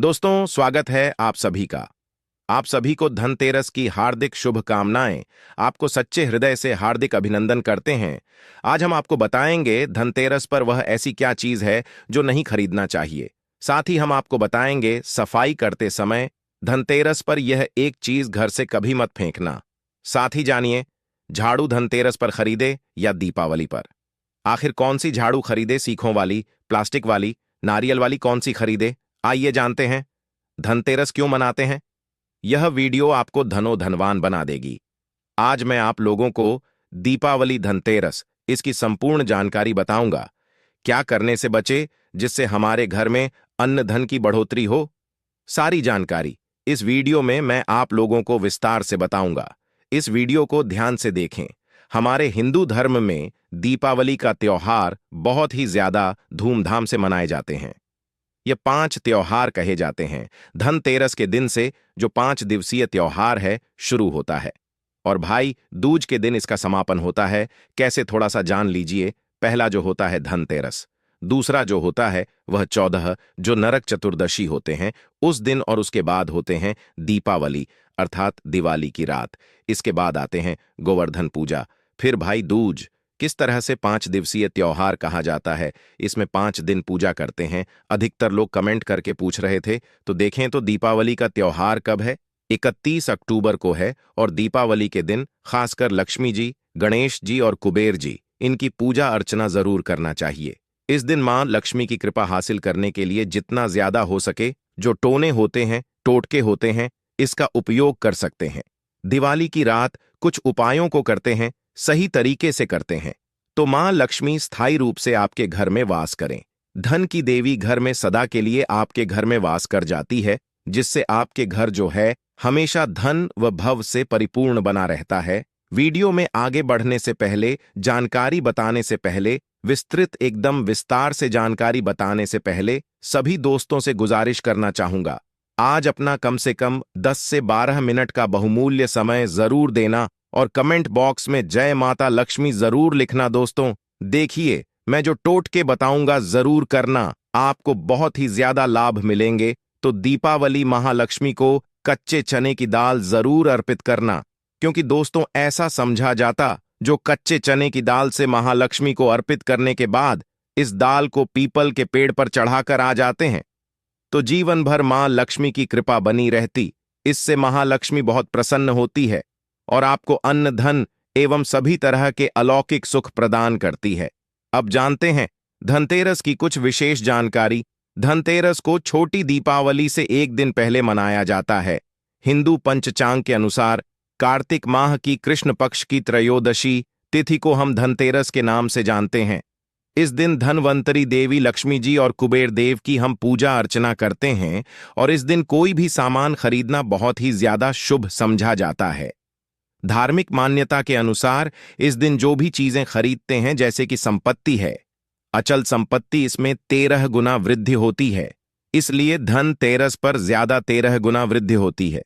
दोस्तों, स्वागत है आप सभी का। आप सभी को धनतेरस की हार्दिक शुभकामनाएं। आपको सच्चे हृदय से हार्दिक अभिनंदन करते हैं। आज हम आपको बताएंगे धनतेरस पर वह ऐसी क्या चीज है जो नहीं खरीदना चाहिए। साथ ही हम आपको बताएंगे सफाई करते समय धनतेरस पर यह एक चीज घर से कभी मत फेंकना। साथ ही जानिए, झाड़ू धनतेरस पर खरीदे या दीपावली पर। आखिर कौन सी झाड़ू खरीदे, सीखों वाली, प्लास्टिक वाली, नारियल वाली, कौन सी खरीदे? आइए जानते हैं धनतेरस क्यों मनाते हैं। यह वीडियो आपको धनवान बना देगी। आज मैं आप लोगों को दीपावली, धनतेरस, इसकी संपूर्ण जानकारी बताऊंगा। क्या करने से बचे जिससे हमारे घर में अन्न धन की बढ़ोतरी हो। सारी जानकारी इस वीडियो में मैं आप लोगों को विस्तार से बताऊंगा। इस वीडियो को ध्यान से देखें। हमारे हिंदू धर्म में दीपावली का त्योहार बहुत ही ज्यादा धूमधाम से मनाए जाते हैं। ये 5 त्योहार कहे जाते हैं। धनतेरस के दिन से जो 5 दिवसीय त्योहार है शुरू होता है और भाई दूज के दिन इसका समापन होता है। कैसे, थोड़ा सा जान लीजिए। पहला जो होता है धनतेरस, दूसरा जो होता है वह 14 जो नरक चतुर्दशी होते हैं उस दिन, और उसके बाद होते हैं दीपावली अर्थात दिवाली की रात। इसके बाद आते हैं गोवर्धन पूजा, फिर भाई दूज। किस तरह से 5 दिवसीय त्योहार कहा जाता है, इसमें 5 दिन पूजा करते हैं। अधिकतर लोग कमेंट करके पूछ रहे थे, तो देखें तो दीपावली का त्योहार कब है? 31 अक्टूबर को है। और दीपावली के दिन खासकर लक्ष्मी जी, गणेश जी और कुबेर जी, इनकी पूजा अर्चना जरूर करना चाहिए। इस दिन मां लक्ष्मी की कृपा हासिल करने के लिए जितना ज्यादा हो सके जो टोने होते हैं, टोटके होते हैं, इसका उपयोग कर सकते हैं। दिवाली की रात कुछ उपायों को करते हैं, सही तरीके से करते हैं तो मां लक्ष्मी स्थायी रूप से आपके घर में वास करें। धन की देवी घर में सदा के लिए आपके घर में वास कर जाती है, जिससे आपके घर जो है हमेशा धन व भव से परिपूर्ण बना रहता है। वीडियो में आगे बढ़ने से पहले, जानकारी बताने से पहले, विस्तृत एकदम विस्तार से जानकारी बताने से पहले सभी दोस्तों से गुजारिश करना चाहूंगा, आज अपना कम से कम 10 से 12 मिनट का बहुमूल्य समय जरूर देना और कमेंट बॉक्स में जय माता लक्ष्मी जरूर लिखना। दोस्तों देखिए, मैं जो टोटके बताऊंगा जरूर करना, आपको बहुत ही ज्यादा लाभ मिलेंगे। तो दीपावली महालक्ष्मी को कच्चे चने की दाल जरूर अर्पित करना, क्योंकि दोस्तों ऐसा समझा जाता जो कच्चे चने की दाल से महालक्ष्मी को अर्पित करने के बाद इस दाल को पीपल के पेड़ पर चढ़ाकर आ जाते हैं तो जीवन भर मां लक्ष्मी की कृपा बनी रहती। इससे महालक्ष्मी बहुत प्रसन्न होती है और आपको अन्न धन एवं सभी तरह के अलौकिक सुख प्रदान करती है। अब जानते हैं धनतेरस की कुछ विशेष जानकारी। धनतेरस को छोटी दीपावली से एक दिन पहले मनाया जाता है। हिंदू पंचांग के अनुसार कार्तिक माह की कृष्ण पक्ष की त्रयोदशी तिथि को हम धनतेरस के नाम से जानते हैं। इस दिन धनवंतरी देवी लक्ष्मी जी और कुबेर देव की हम पूजा अर्चना करते हैं और इस दिन कोई भी सामान खरीदना बहुत ही ज्यादा शुभ समझा जाता है। धार्मिक मान्यता के अनुसार इस दिन जो भी चीजें खरीदते हैं, जैसे कि संपत्ति है, अचल संपत्ति, इसमें 13 गुना वृद्धि होती है। इसलिए धनतेरस पर ज्यादा 13 गुना वृद्धि होती है।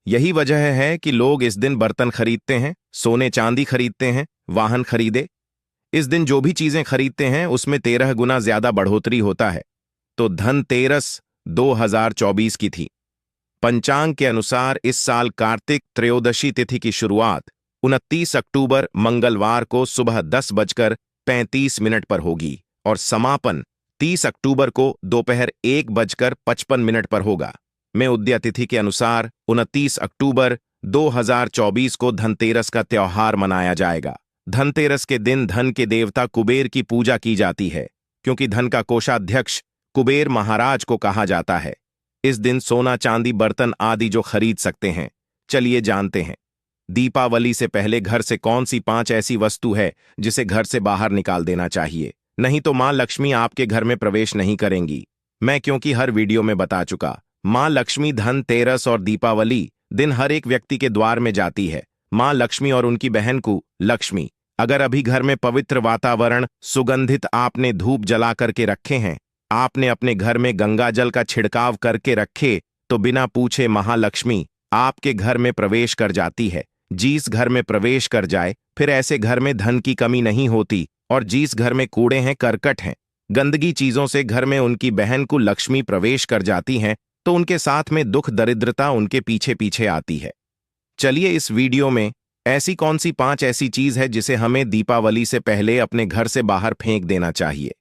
यही वजह है कि लोग इस दिन बर्तन खरीदते हैं, सोने चांदी खरीदते हैं, वाहन खरीदे। इस दिन जो भी चीजें खरीदते हैं उसमें 13 गुना ज्यादा बढ़ोतरी होता है। तो धनतेरस 2024 की थी। पंचांग के अनुसार इस साल कार्तिक त्रयोदशी तिथि की शुरुआत 29 अक्टूबर मंगलवार को सुबह 10:35 पर होगी और समापन 30 अक्टूबर को दोपहर 1:55 पर होगा। में उदया तिथि के अनुसार 29 अक्टूबर 2024 को धनतेरस का त्योहार मनाया जाएगा। धनतेरस के दिन धन के देवता कुबेर की पूजा की जाती है, क्योंकि धन का कोषाध्यक्ष कुबेर महाराज को कहा जाता है। इस दिन सोना चांदी बर्तन आदि जो खरीद सकते हैं। चलिए जानते हैं दीपावली से पहले घर से कौन सी 5 ऐसी वस्तु है जिसे घर से बाहर निकाल देना चाहिए, नहीं तो मां लक्ष्मी आपके घर में प्रवेश नहीं करेंगी। मैं क्योंकि हर वीडियो में बता चुका, मां लक्ष्मी धनतेरस और दीपावली दिन हर एक व्यक्ति के द्वार में जाती है। मां लक्ष्मी और उनकी बहन को लक्ष्मी, अगर अभी घर में पवित्र वातावरण, सुगंधित आपने धूप जला करके रखे हैं, आपने अपने घर में गंगा जल का छिड़काव करके रखे, तो बिना पूछे महालक्ष्मी आपके घर में प्रवेश कर जाती है। जिस घर में प्रवेश कर जाए फिर ऐसे घर में धन की कमी नहीं होती, और जिस घर में कूड़े हैं, करकट हैं, गंदगी चीजों से घर में उनकी बहन को लक्ष्मी प्रवेश कर जाती हैं तो उनके साथ में दुख दरिद्रता उनके पीछे पीछे आती है। चलिए इस वीडियो में ऐसी कौन सी 5 ऐसी चीज है जिसे हमें दीपावली से पहले अपने घर से बाहर फेंक देना चाहिए।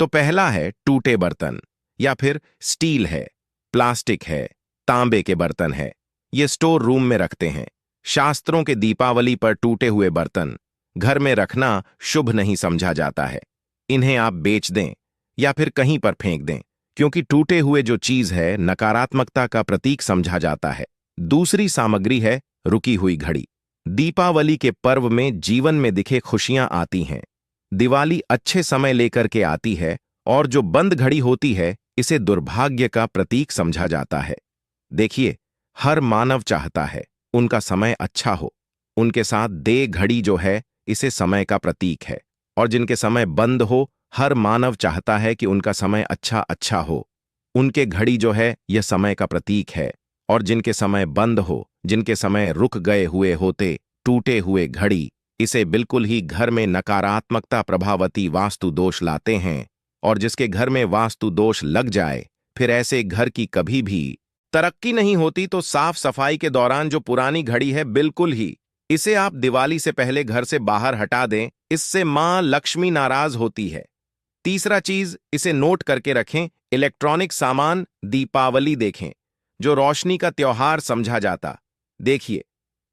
तो पहला है टूटे बर्तन, या फिर स्टील है, प्लास्टिक है, तांबे के बर्तन है। ये स्टोर रूम में रखते हैं। शास्त्रों के दीपावली पर टूटे हुए बर्तन घर में रखना शुभ नहीं समझा जाता है। इन्हें आप बेच दें या फिर कहीं पर फेंक दें, क्योंकि टूटे हुए जो चीज है नकारात्मकता का प्रतीक समझा जाता है। दूसरी सामग्री है रुकी हुई घड़ी। दीपावली के पर्व में जीवन में दिखे खुशियां आती हैं। दिवाली अच्छे समय लेकर के आती है, और जो बंद घड़ी होती है इसे दुर्भाग्य का प्रतीक समझा जाता है। देखिए, हर मानव चाहता है उनका समय अच्छा हो। उनके साथ दे घड़ी जो है इसे समय का प्रतीक है, और जिनके समय बंद हो हर मानव चाहता है कि उनका समय अच्छा अच्छा हो। उनके घड़ी जो है यह समय का प्रतीक है, और जिनके समय बंद हो, जिनके समय रुक गए हुए होते, टूटे हुए घड़ी, इसे बिल्कुल ही घर में नकारात्मकता प्रभावती वास्तु दोष लाते हैं। और जिसके घर में वास्तु दोष लग जाए फिर ऐसे घर की कभी भी तरक्की नहीं होती। तो साफ सफाई के दौरान जो पुरानी घड़ी है बिल्कुल ही इसे आप दिवाली से पहले घर से बाहर हटा दें, इससे मां लक्ष्मी नाराज होती है। तीसरा चीज, इसे नोट करके रखें, इलेक्ट्रॉनिक सामान दीपावली देखें जो रोशनी का त्योहार समझा जाता। देखिए,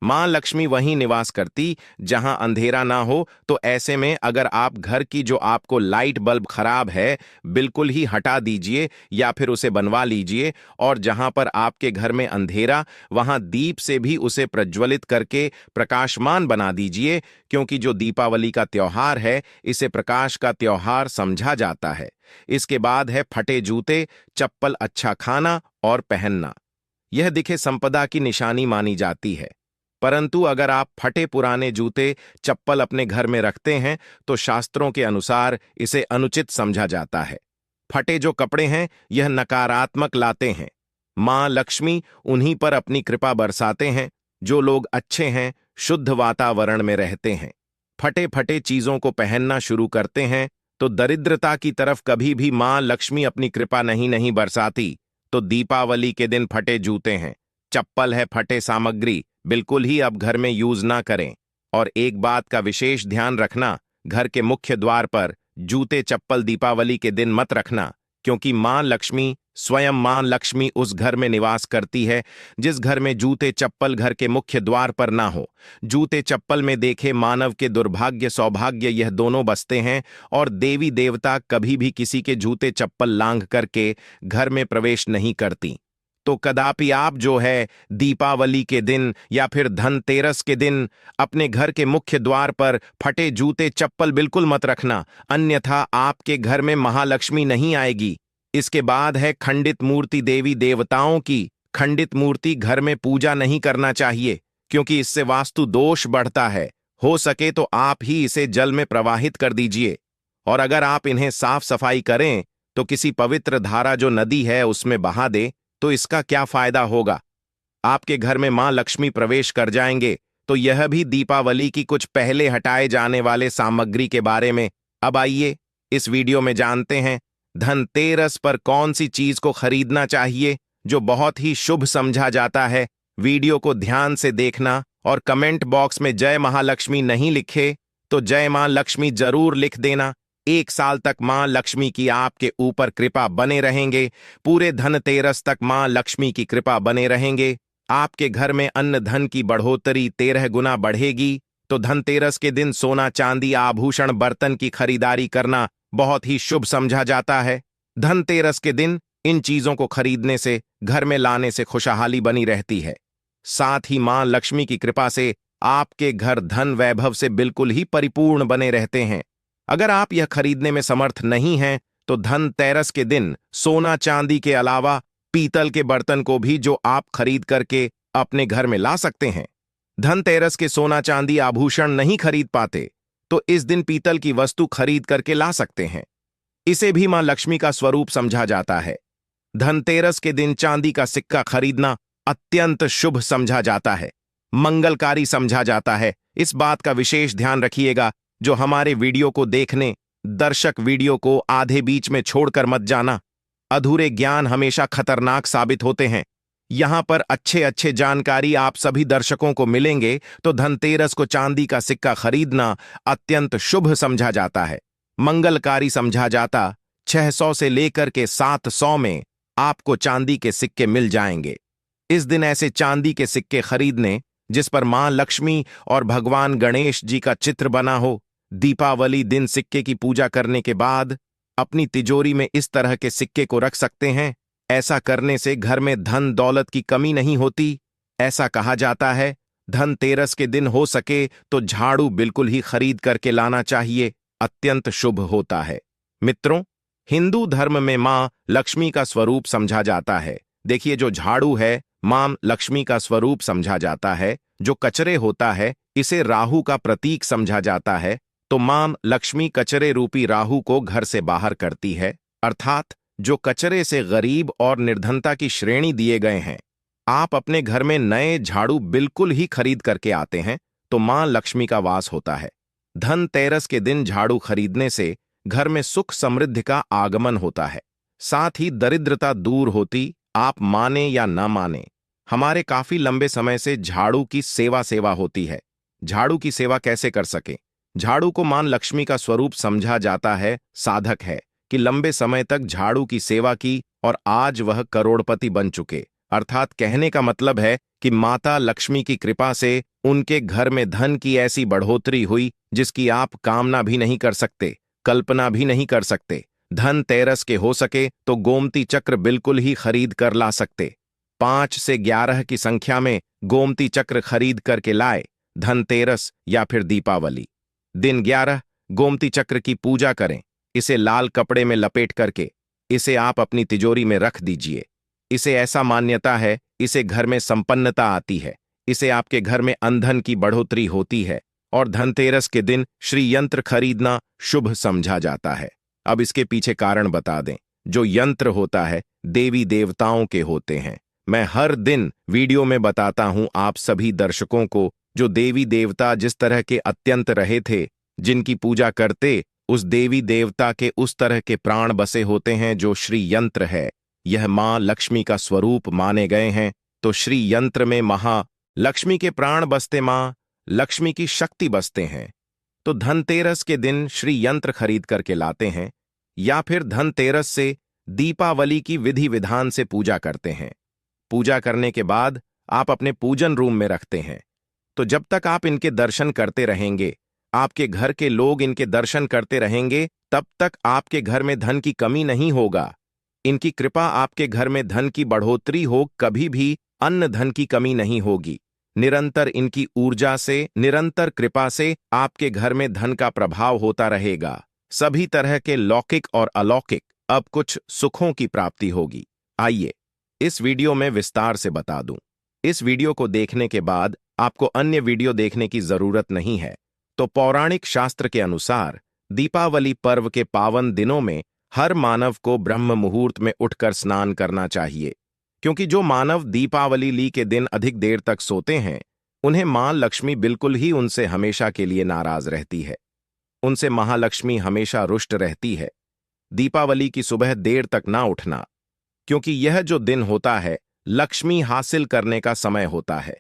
मां लक्ष्मी वहीं निवास करती जहां अंधेरा ना हो। तो ऐसे में अगर आप घर की जो आपको लाइट बल्ब खराब है बिल्कुल ही हटा दीजिए या फिर उसे बनवा लीजिए, और जहां पर आपके घर में अंधेरा वहां दीप से भी उसे प्रज्वलित करके प्रकाशमान बना दीजिए, क्योंकि जो दीपावली का त्योहार है इसे प्रकाश का त्योहार समझा जाता है। इसके बाद है फटे जूते, चप्पल अच्छा खाना और पहनना। यह दिखे संपदा की निशानी मानी जाती है, परंतु अगर आप फटे पुराने जूते चप्पल अपने घर में रखते हैं तो शास्त्रों के अनुसार इसे अनुचित समझा जाता है। फटे जो कपड़े हैं यह नकारात्मक लाते हैं। मां लक्ष्मी उन्हीं पर अपनी कृपा बरसाते हैं जो लोग अच्छे हैं, शुद्ध वातावरण में रहते हैं। फटे फटे चीजों को पहनना शुरू करते हैं तो दरिद्रता की तरफ कभी भी मां लक्ष्मी अपनी कृपा नहीं बरसाती। तो दीपावली के दिन फटे जूते हैं, चप्पल है, फटे सामग्री बिल्कुल ही अब घर में यूज ना करें। और एक बात का विशेष ध्यान रखना, घर के मुख्य द्वार पर जूते चप्पल दीपावली के दिन मत रखना, क्योंकि मां लक्ष्मी स्वयं मां लक्ष्मी उस घर में निवास करती है जिस घर में जूते चप्पल घर के मुख्य द्वार पर ना हो। जूते चप्पल में देखे मानव के दुर्भाग्य सौभाग्य यह दोनों बसते हैं, और देवी देवता कभी भी किसी के जूते चप्पल लांघ करके घर में प्रवेश नहीं करती। तो कदापि आप जो है दीपावली के दिन या फिर धनतेरस के दिन अपने घर के मुख्य द्वार पर फटे जूते चप्पल बिल्कुल मत रखना, अन्यथा आपके घर में महालक्ष्मी नहीं आएगी। इसके बाद है खंडित मूर्ति देवी देवताओं की। खंडित मूर्ति घर में पूजा नहीं करना चाहिए, क्योंकि इससे वास्तु दोष बढ़ता है। हो सके तो आप ही इसे जल में प्रवाहित कर दीजिए, और अगर आप इन्हें साफ सफाई करें तो किसी पवित्र धारा जो नदी है उसमें बहा दे तो इसका क्या फायदा होगा। आपके घर में मां लक्ष्मी प्रवेश कर जाएंगे। तो यह भी दीपावली की कुछ पहले हटाए जाने वाले सामग्री के बारे में। अब आइए इस वीडियो में जानते हैं धनतेरस पर कौन सी चीज को खरीदना चाहिए जो बहुत ही शुभ समझा जाता है। वीडियो को ध्यान से देखना, और कमेंट बॉक्स में जय महालक्ष्मी नहीं लिखे तो जय मां लक्ष्मी जरूर लिख देना। 1 साल तक मां लक्ष्मी की आपके ऊपर कृपा बने रहेंगे। पूरे धनतेरस तक मां लक्ष्मी की कृपा बने रहेंगे। आपके घर में अन्न धन की बढ़ोतरी 13 गुना बढ़ेगी। तो धनतेरस के दिन सोना चांदी आभूषण बर्तन की खरीदारी करना बहुत ही शुभ समझा जाता है। धनतेरस के दिन इन चीजों को खरीदने से, घर में लाने से खुशहाली बनी रहती है। साथ ही मां लक्ष्मी की कृपा से आपके घर धन वैभव से बिल्कुल ही परिपूर्ण बने रहते हैं। अगर आप यह खरीदने में समर्थ नहीं हैं तो धनतेरस के दिन सोना चांदी के अलावा पीतल के बर्तन को भी जो आप खरीद करके अपने घर में ला सकते हैं। धनतेरस के सोना चांदी आभूषण नहीं खरीद पाते तो इस दिन पीतल की वस्तु खरीद करके ला सकते हैं। इसे भी मां लक्ष्मी का स्वरूप समझा जाता है। धनतेरस के दिन चांदी का सिक्का खरीदना अत्यंत शुभ समझा जाता है, मंगलकारी समझा जाता है। इस बात का विशेष ध्यान रखिएगा। जो हमारे वीडियो को देखने दर्शक वीडियो को आधे बीच में छोड़कर मत जाना। अधूरे ज्ञान हमेशा खतरनाक साबित होते हैं। यहां पर अच्छे अच्छे जानकारी आप सभी दर्शकों को मिलेंगे। तो धनतेरस को चांदी का सिक्का खरीदना अत्यंत शुभ समझा जाता है, मंगलकारी समझा जाता। 600 से लेकर के 700 में आपको चांदी के सिक्के मिल जाएंगे। इस दिन ऐसे चांदी के सिक्के खरीदने जिस पर मां लक्ष्मी और भगवान गणेश जी का चित्र बना हो। दीपावली दिन सिक्के की पूजा करने के बाद अपनी तिजोरी में इस तरह के सिक्के को रख सकते हैं। ऐसा करने से घर में धन दौलत की कमी नहीं होती। ऐसा कहा जाता है धनतेरस के दिन हो सके तो झाड़ू बिल्कुल ही खरीद करके लाना चाहिए, अत्यंत शुभ होता है। मित्रों, हिंदू धर्म में मां लक्ष्मी का स्वरूप समझा जाता है। देखिए, जो झाड़ू है मां लक्ष्मी का स्वरूप समझा जाता है। जो कचरे होता है इसे राहु का प्रतीक समझा जाता है। तो मां लक्ष्मी कचरे रूपी राहु को घर से बाहर करती है, अर्थात जो कचरे से गरीब और निर्धनता की श्रेणी दिए गए हैं। आप अपने घर में नए झाड़ू बिल्कुल ही खरीद करके आते हैं तो मां लक्ष्मी का वास होता है। धनतेरस के दिन झाड़ू खरीदने से घर में सुख समृद्धि का आगमन होता है, साथ ही दरिद्रता दूर होती। आप माने या ना माने, हमारे काफी लंबे समय से झाड़ू की सेवा होती है। झाड़ू की सेवा कैसे कर सके? झाड़ू को मां लक्ष्मी का स्वरूप समझा जाता है, साधक है कि लंबे समय तक झाड़ू की सेवा की और आज वह करोड़पति बन चुके। अर्थात कहने का मतलब है कि माता लक्ष्मी की कृपा से उनके घर में धन की ऐसी बढ़ोतरी हुई जिसकी आप कामना भी नहीं कर सकते, कल्पना भी नहीं कर सकते। धनतेरस के हो सके तो गोमती चक्र बिल्कुल ही खरीद कर ला सकते। 5 से 11 की संख्या में गोमती चक्र खरीद करके लाए। धनतेरस या फिर दीपावली दिन 11 गोमती चक्र की पूजा करें। इसे लाल कपड़े में लपेट करके इसे आप अपनी तिजोरी में रख दीजिए। इसे ऐसा मान्यता है, इसे घर में संपन्नता आती है, इसे आपके घर में अंधन की बढ़ोतरी होती है और धनतेरस के दिन श्री यंत्र खरीदना शुभ समझा जाता है। अब इसके पीछे कारण बता दें। जो यंत्र होता है देवी देवताओं के होते हैं। मैं हर दिन वीडियो में बताता हूं आप सभी दर्शकों को, जो देवी देवता जिस तरह के अत्यंत रहे थे, जिनकी पूजा करते उस देवी देवता के उस तरह के प्राण बसे होते हैं जो श्री यंत्र है। यह मां लक्ष्मी का स्वरूप माने गए हैं। तो श्री यंत्र में महालक्ष्मी के प्राण बसते, मां लक्ष्मी की शक्ति बसते हैं। तो धनतेरस के दिन श्री यंत्र खरीद करके लाते हैं या फिर धनतेरस से दीपावली की विधि विधान से पूजा करते हैं। पूजा करने के बाद आप अपने पूजन रूम में रखते हैं। तो जब तक आप इनके दर्शन करते रहेंगे, आपके घर के लोग इनके दर्शन करते रहेंगे, तब तक आपके घर में धन की कमी नहीं होगा। इनकी कृपा आपके घर में धन की बढ़ोतरी हो, कभी भी अन्न धन की कमी नहीं होगी। निरंतर इनकी ऊर्जा से, निरंतर कृपा से आपके घर में धन का प्रभाव होता रहेगा। सभी तरह के लौकिक और अलौकिक अब कुछ सुखों की प्राप्ति होगी। आइए इस वीडियो में विस्तार से बता दूं। इस वीडियो को देखने के बाद आपको अन्य वीडियो देखने की जरूरत नहीं है। तो पौराणिक शास्त्र के अनुसार दीपावली पर्व के पावन दिनों में हर मानव को ब्रह्म मुहूर्त में उठकर स्नान करना चाहिए, क्योंकि जो मानव दीपावली के दिन अधिक देर तक सोते हैं, उन्हें मां लक्ष्मी बिल्कुल ही उनसे हमेशा के लिए नाराज रहती है। उनसे महालक्ष्मी हमेशा रुष्ट रहती है। दीपावली की सुबह देर तक ना उठना, क्योंकि यह जो दिन होता है लक्ष्मी हासिल करने का समय होता है।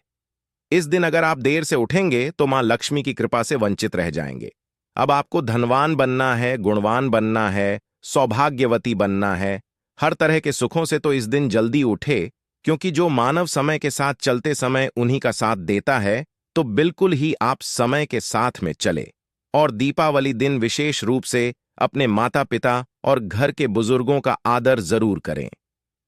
इस दिन अगर आप देर से उठेंगे तो मां लक्ष्मी की कृपा से वंचित रह जाएंगे। अब आपको धनवान बनना है, गुणवान बनना है, सौभाग्यवती बनना है, हर तरह के सुखों से, तो इस दिन जल्दी उठे, क्योंकि जो मानव समय के साथ चलते समय उन्हीं का साथ देता है। तो बिल्कुल ही आप समय के साथ में चले और दीपावली दिन विशेष रूप से अपने माता पिता और घर के बुजुर्गों का आदर जरूर करें।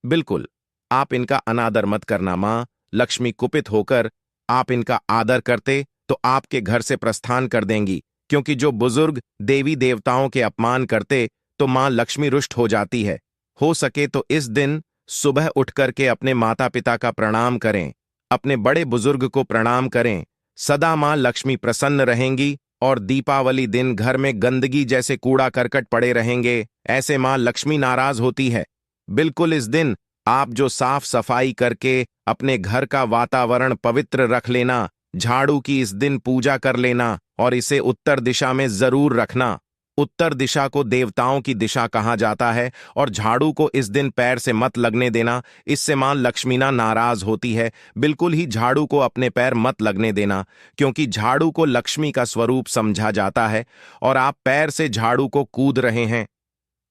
बिल्कुल आप इनका अनादर मत करना। मां लक्ष्मी कुपित होकर आप इनका आदर करते तो आपके घर से प्रस्थान कर देंगी, क्योंकि जो बुजुर्ग देवी देवताओं के अपमान करते तो मां लक्ष्मी रुष्ट हो जाती है। हो सके तो इस दिन सुबह उठ करके अपने माता पिता का प्रणाम करें, अपने बड़े बुजुर्ग को प्रणाम करें। सदा मां लक्ष्मी प्रसन्न रहेंगी और दीपावली दिन घर में गंदगी जैसे कूड़ा करकट पड़े रहेंगे, ऐसे मां लक्ष्मी नाराज होती है। बिल्कुल इस दिन आप जो साफ सफाई करके अपने घर का वातावरण पवित्र रख लेना, झाड़ू की इस दिन पूजा कर लेना और इसे उत्तर दिशा में जरूर रखना। उत्तर दिशा को देवताओं की दिशा कहा जाता है और झाड़ू को इस दिन पैर से मत लगने देना, इससे मां लक्ष्मी ना नाराज होती है। बिल्कुल ही झाड़ू को अपने पैर मत लगने देना, क्योंकि झाड़ू को लक्ष्मी का स्वरूप समझा जाता है और आप पैर से झाड़ू को कूद रहे हैं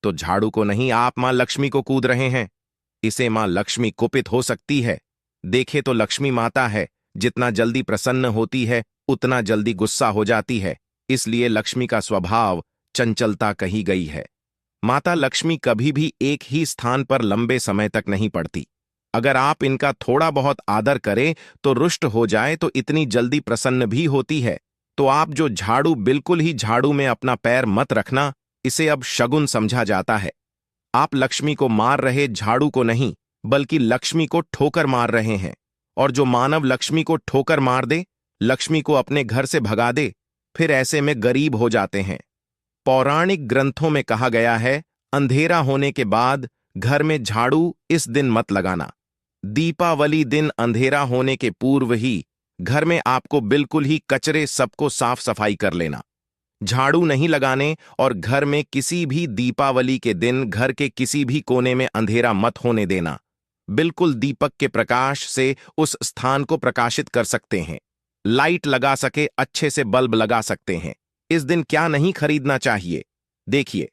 तो झाड़ू को नहीं, आप मां लक्ष्मी को कूद रहे हैं। इसे मां लक्ष्मी कुपित हो सकती है। देखे तो लक्ष्मी माता है, जितना जल्दी प्रसन्न होती है उतना जल्दी गुस्सा हो जाती है। इसलिए लक्ष्मी का स्वभाव चंचलता कही गई है। माता लक्ष्मी कभी भी एक ही स्थान पर लंबे समय तक नहीं पड़ती। अगर आप इनका थोड़ा बहुत आदर करें तो रुष्ट हो जाए तो इतनी जल्दी प्रसन्न भी होती है। तो आप जो झाड़ू, बिल्कुल ही झाड़ू में अपना पैर मत रखना, इसे अब शगुन समझा जाता है। आप लक्ष्मी को मार रहे, झाड़ू को नहीं, बल्कि लक्ष्मी को ठोकर मार रहे हैं। और जो मानव लक्ष्मी को ठोकर मार दे, लक्ष्मी को अपने घर से भगा दे, फिर ऐसे में गरीब हो जाते हैं। पौराणिक ग्रंथों में कहा गया है, अंधेरा होने के बाद घर में झाड़ू इस दिन मत लगाना। दीपावली दिन अंधेरा होने के पूर्व ही घर में आपको बिल्कुल ही कचरे सबको साफ सफाई कर लेना। झाड़ू नहीं लगाने और घर में किसी भी दीपावली के दिन घर के किसी भी कोने में अंधेरा मत होने देना। बिल्कुल दीपक के प्रकाश से उस स्थान को प्रकाशित कर सकते हैं। लाइट लगा सके अच्छे से बल्ब लगा सकते हैं। इस दिन क्या नहीं खरीदना चाहिए? देखिए,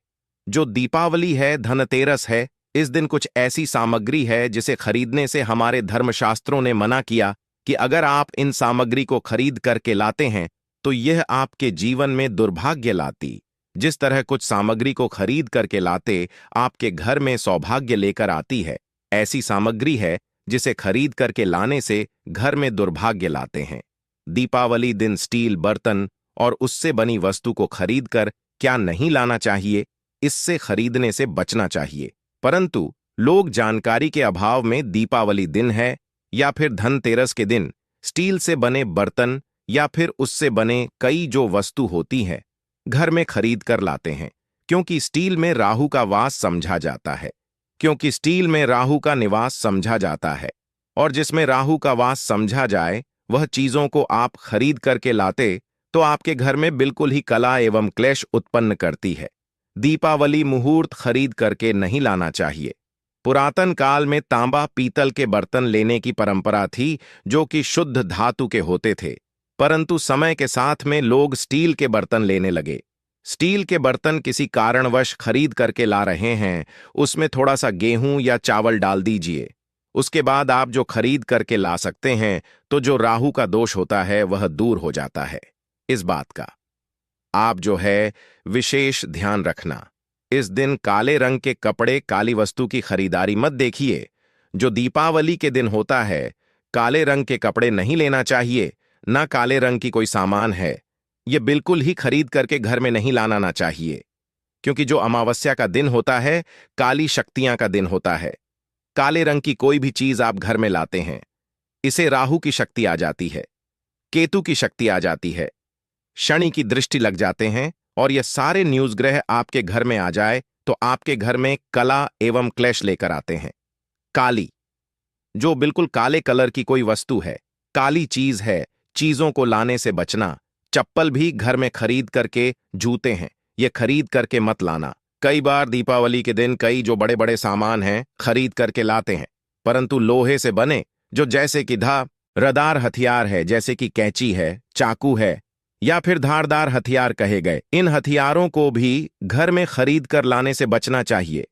जो दीपावली है, धनतेरस है, इस दिन कुछ ऐसी सामग्री है जिसे खरीदने से हमारे धर्मशास्त्रों ने मना किया कि अगर आप इन सामग्री को खरीद करके लाते हैं तो यह आपके जीवन में दुर्भाग्य लाती। जिस तरह कुछ सामग्री को खरीद करके लाते आपके घर में सौभाग्य लेकर आती है, ऐसी सामग्री है जिसे खरीद करके लाने से घर में दुर्भाग्य लाते हैं। दीपावली दिन स्टील बर्तन और उससे बनी वस्तु को खरीदकर क्या नहीं लाना चाहिए, इससे खरीदने से बचना चाहिए। परंतु लोग जानकारी के अभाव में दीपावली दिन है या फिर धनतेरस के दिन स्टील से बने बर्तन या फिर उससे बने कई जो वस्तु होती है घर में खरीद कर लाते हैं, क्योंकि स्टील में राहु का वास समझा जाता है। क्योंकि स्टील में राहु का निवास समझा जाता है और जिसमें राहु का वास समझा जाए वह चीजों को आप खरीद करके लाते तो आपके घर में बिल्कुल ही कला एवं क्लेश उत्पन्न करती है। दीपावली मुहूर्त खरीद करके नहीं लाना चाहिए। पुरातन काल में तांबा पीतल के बर्तन लेने की परंपरा थी जो कि शुद्ध धातु के होते थे, परंतु समय के साथ में लोग स्टील के बर्तन लेने लगे। स्टील के बर्तन किसी कारणवश खरीद करके ला रहे हैं, उसमें थोड़ा सा गेहूं या चावल डाल दीजिए। उसके बाद आप जो खरीद करके ला सकते हैं तो जो राहु का दोष होता है वह दूर हो जाता है। इस बात का आप जो है विशेष ध्यान रखना। इस दिन काले रंग के कपड़े, काली वस्तु की खरीदारी मत देखिए। जो दीपावली के दिन होता है, काले रंग के कपड़े नहीं लेना चाहिए, ना काले रंग की कोई सामान है, ये बिल्कुल ही खरीद करके घर में नहीं लाना ना चाहिए। क्योंकि जो अमावस्या का दिन होता है, काली शक्तियां का दिन होता है। काले रंग की कोई भी चीज आप घर में लाते हैं, इसे राहु की शक्ति आ जाती है, केतु की शक्ति आ जाती है, शनि की दृष्टि लग जाते हैं और ये सारे न्यूज ग्रह आपके घर में आ जाए तो आपके घर में कला एवं क्लेश लेकर आते हैं। काली, जो बिल्कुल काले कलर की कोई वस्तु है, काली चीज है, चीजों को लाने से बचना। चप्पल भी घर में खरीद करके, जूते हैं, ये खरीद करके मत लाना। कई बार दीपावली के दिन कई जो बड़े बड़े सामान हैं खरीद करके लाते हैं, परंतु लोहे से बने जो जैसे कि धारदार हथियार है, जैसे कि कैंची है, चाकू है या फिर धारदार हथियार कहे गए, इन हथियारों को भी घर में खरीद कर लाने से बचना चाहिए।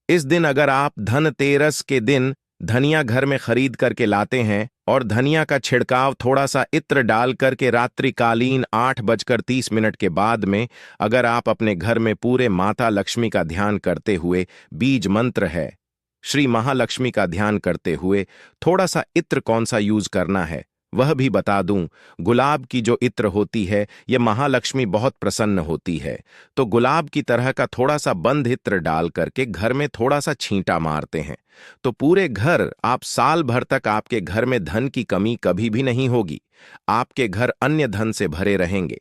इस दिन अगर आप धनतेरस के दिन धनिया घर में खरीद करके लाते हैं और धनिया का छिड़काव थोड़ा सा इत्र डाल करके रात्रिकालीन 8:30 के बाद में अगर आप अपने घर में पूरे माता लक्ष्मी का ध्यान करते हुए, बीज मंत्र है श्री महालक्ष्मी का ध्यान करते हुए थोड़ा सा इत्र कौन सा यूज करना है वह भी बता दूं। गुलाब की जो इत्र होती है ये महालक्ष्मी बहुत प्रसन्न होती है, तो गुलाब की तरह का थोड़ा सा बंद इत्र डाल करके घर में थोड़ा सा छींटा मारते हैं तो पूरे घर, आप साल भर तक आपके घर में धन की कमी कभी भी नहीं होगी। आपके घर अन्य धन से भरे रहेंगे।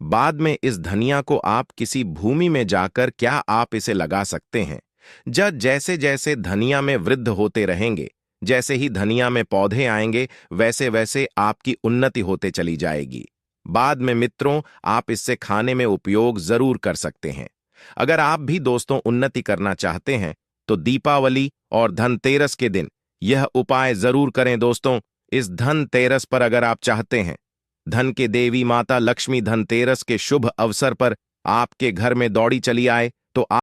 बाद में इस धनिया को आप किसी भूमि में जाकर क्या आप इसे लगा सकते हैं। जैसे जैसे धनिया में वृद्ध होते रहेंगे, जैसे ही धनिया में पौधे आएंगे, वैसे वैसे आपकी उन्नति होते चली जाएगी। बाद में मित्रों, आप इससे खाने में उपयोग जरूर कर सकते हैं। अगर आप भी दोस्तों उन्नति करना चाहते हैं तो दीपावली और धनतेरस के दिन यह उपाय जरूर करें दोस्तों। इस धनतेरस पर अगर आप चाहते हैं धन के देवी माता लक्ष्मी धनतेरस के शुभ अवसर पर आपके घर में दौड़ी चली आए तो